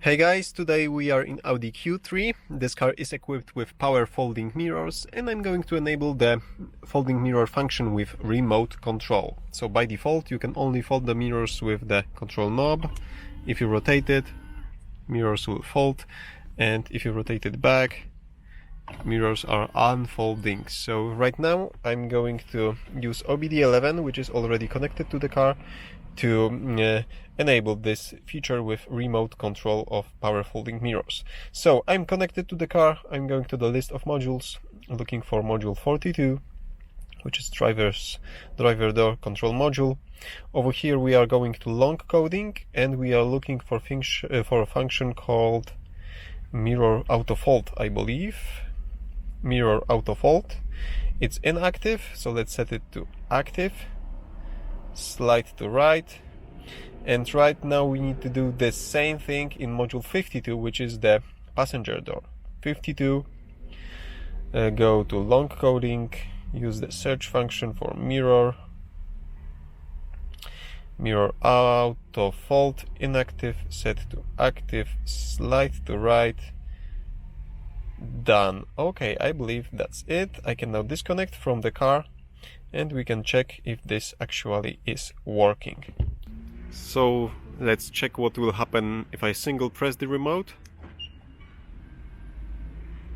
Hey guys, today we are in Audi Q3. This car is equipped with power folding mirrors and I'm going to enable the folding mirror function with remote control. So by default you can only fold the mirrors with the control knob. If you rotate it, mirrors will fold, and if you rotate it back, mirrors are unfolding. So right now I'm going to use OBDeleven, which is already connected to the car, to enable this feature with remote control of power folding mirrors. So I'm connected to the car. I'm going to the list of modules, looking for module 42, which is driver door control module. Over here we are going to long coding and we are looking for a function called mirror autofold, I believe. Mirror autofold. It's inactive, so let's set it to active. Slide to right, and right now we need to do the same thing in module 52, which is the passenger door. 52, go to long coding, use the search function for mirror autofold, inactive, set to active, slide to right, done. Okay, I believe that's it. I can now disconnect from the car and we can check if this actually is working. So let's check what will happen if I single press the remote.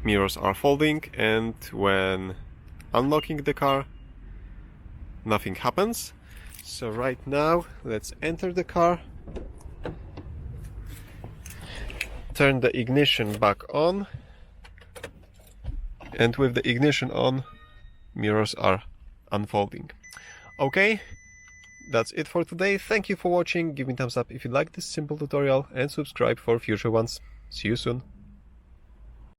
Mirrors are folding, and when unlocking the car, nothing happens. So right now let's enter the car, turn the ignition back on, and with the ignition on, mirrors are unfolding. Okay, that's it for today. Thank you for watching. Give me a thumbs up if you like this simple tutorial and subscribe for future ones. See you soon.